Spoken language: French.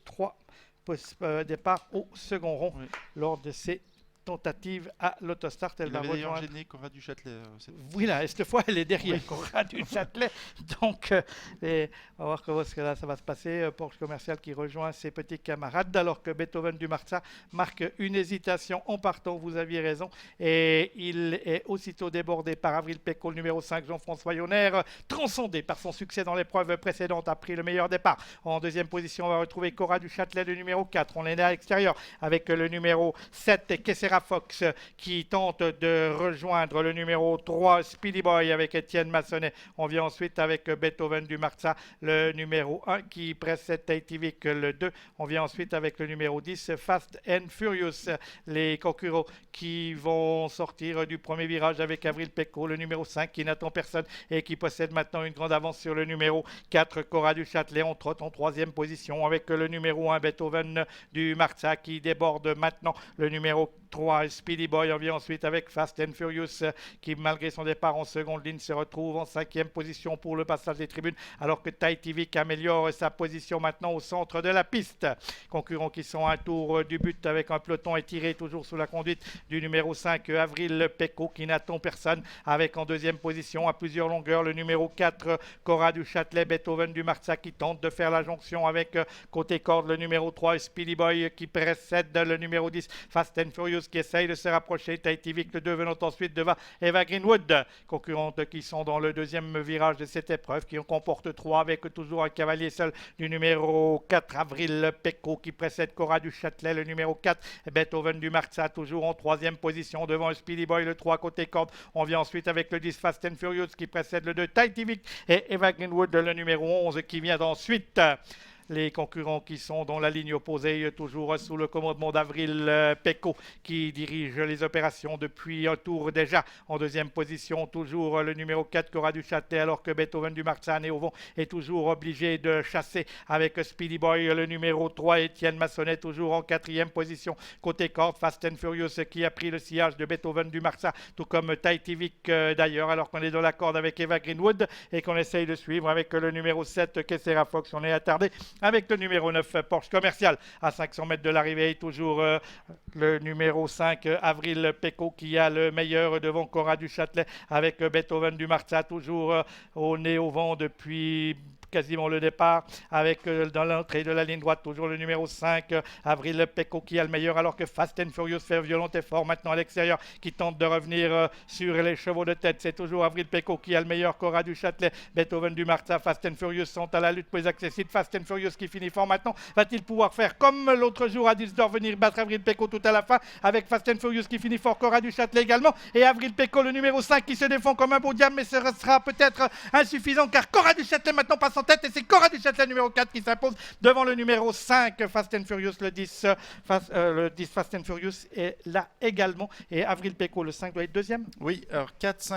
3 départs au second rond Oui. lors de ces tentatives à l'autostart. Elle Il va avait d'ailleurs rejoindre. gêné Cora du Châtelet. Oui, là, cette fois, elle est derrière Oui. Cora du Châtelet. Donc, on va voir comment est-ce que là, ça va se passer. Porsche commercial qui rejoint ses petits camarades, alors que Beethoven du Marza marque une hésitation en partant. Vous aviez raison. Et il est aussitôt débordé par Avril Péco, le numéro 5, Jean-François Yonner, transcendé par son succès dans l'épreuve précédente, a pris le meilleur départ. En deuxième position, on va retrouver Cora du Châtelet, le numéro 4. On est à l'extérieur avec le numéro 7, Kessera Fox, qui tente de rejoindre le numéro 3, Speedy Boy, avec Étienne Massonnet. On vient ensuite avec Beethoven du Marza, le numéro 1, qui précède Taitivic, le 2. On vient ensuite avec le numéro 10, Fast and Furious. Les concurrents qui vont sortir du premier virage avec Avril Péco, le numéro 5, qui n'attend personne et qui possède maintenant une grande avance sur le numéro 4, Cora du Châtelet. On trotte en troisième position avec le numéro 1, Beethoven du Marza, qui déborde maintenant le numéro 3, Speedy Boy. On vient ensuite avec Fast and Furious, qui malgré son départ en seconde ligne se retrouve en cinquième position pour le passage des tribunes, alors que Taitivic améliore sa position maintenant au centre de la piste. Concurrents qui sont à un tour du but avec un peloton étiré toujours sous la conduite du numéro 5, Avril Péco, qui n'attend personne, avec en deuxième position à plusieurs longueurs le numéro 4, Cora du Châtelet. Beethoven du Marza qui tente de faire la jonction avec côté corde le numéro 3, Speedy Boy, qui précède le numéro 10, Fast and Furious, qui essaye de se rapprocher. Taitivic, le 2, venant ensuite devant Eva Greenwood. Concurrentes qui sont dans le deuxième virage de cette épreuve, qui en comporte 3, avec toujours un cavalier seul du numéro 4, Avril Péco, qui précède Cora du Châtelet, le numéro 4, Beethoven du Marza, toujours en troisième position devant Speedy Boy, le 3, côté corde. On vient ensuite avec le 10, Fast and Furious, qui précède le 2, Taitivic, et Eva Greenwood, le numéro 11, qui vient ensuite. Les concurrents qui sont dans la ligne opposée, toujours sous le commandement d'Avril Péco, qui dirige les opérations depuis un tour déjà. En deuxième position, toujours le numéro 4, Cora du Châtelet, alors que Beethoven du Marza et au vent est toujours obligé de chasser avec Speedy Boy, le numéro 3, Étienne Massonnet, toujours en quatrième position. Côté corde, Fast and Furious, qui a pris le sillage de Beethoven du Marza, tout comme Taitivic d'ailleurs, alors qu'on est dans la corde avec Eva Greenwood et qu'on essaye de suivre avec le numéro 7, Kessera Fox. On est attardé avec le numéro 9, Porsche commercial, à 500 mètres de l'arrivée. Toujours le numéro 5, Avril Péco, qui a le meilleur devant Cora du Châtelet, avec Beethoven du Marza, toujours au nez au vent depuis quasiment le départ, avec dans l'entrée de la ligne droite toujours le numéro 5, Avril Péco, qui a le meilleur, alors que Fast and Furious fait violent effort maintenant à l'extérieur, qui tente de revenir sur les chevaux de tête. C'est toujours Avril Péco qui a le meilleur, Cora du Châtelet, Beethoven du Marza, Fast and Furious sont à la lutte pour les accessibles. Fast and Furious qui finit fort maintenant. Va-t-il pouvoir faire comme l'autre jour à Düsseldorf, venir battre Avril Péco tout à la fin, avec Fast and Furious qui finit fort, Cora du Châtelet également, et Avril Péco, le numéro 5, qui se défend comme un beau diable, mais ce sera peut-être insuffisant, car Cora du Châtelet maintenant passe en tête, et c'est Cora du Châtelet numéro 4 qui s'impose devant le numéro 5, Fast and Furious, le 10, le 10 Fast and Furious est là également, et Avril Péco, le 5, doit être deuxième. Oui, alors 4, 5.